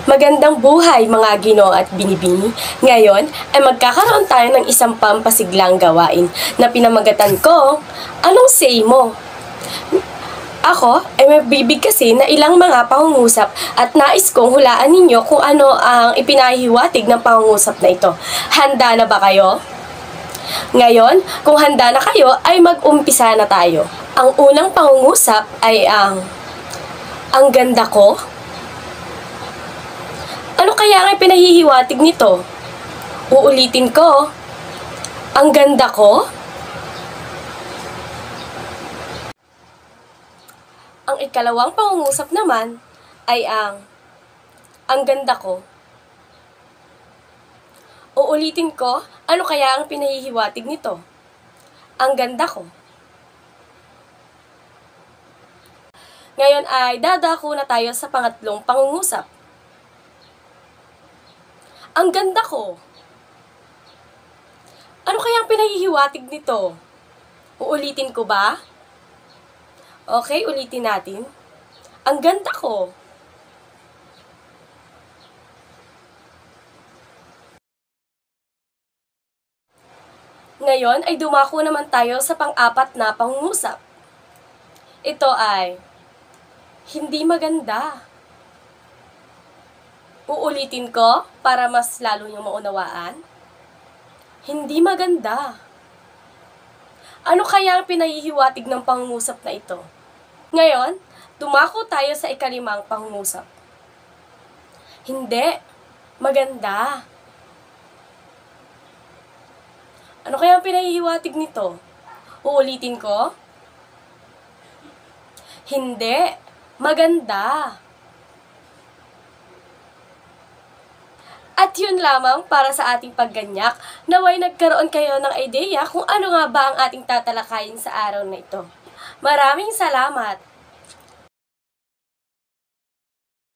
Magandang buhay mga Ginoo at Binibini. Ngayon ay magkakaroon tayo ng isang pampasiglang gawain na pinamagatan ko, anong say mo? Ako ay mabibig kasi na ilang mga pangungusap at nais kong hulaan ninyo kung ano ang ipinahihiwatig ng pangungusap na ito. Handa na ba kayo? Ngayon, kung handa na kayo ay mag-umpisa na tayo. Ang unang pangungusap ay ang ganda ko? Ano kaya ang pinahihiwatig nito? Uulitin ko. Ang ganda ko? Ang ikalawang pangungusap naman ay ang ganda ko. Uulitin ko. Ano kaya ang pinahihiwatig nito? Ang ganda ko. Ngayon ay dadako na tayo sa pangatlong pangungusap. Ang ganda ko. Ano kaya ang pinahihiwatig nito? Uulitin ko ba? Okay, ulitin natin. Ang ganda ko. Ngayon ay dumako naman tayo sa pang-apat na pangungusap. Ito ay hindi maganda. Uulitin ko para mas lalo niyong maunawaan. Hindi maganda. Ano kaya ang pinahihiwatig ng pangungusap na ito? Ngayon, dumako tayo sa ikalimang pangungusap. Hindi maganda. Ano kaya ang pinahihiwatig nito? Uulitin ko. Hindi maganda. At yun lamang para sa ating pagganyak, naway nagkaroon kayo ng ideya kung ano nga ba ang ating tatalakayin sa araw na ito. Maraming salamat!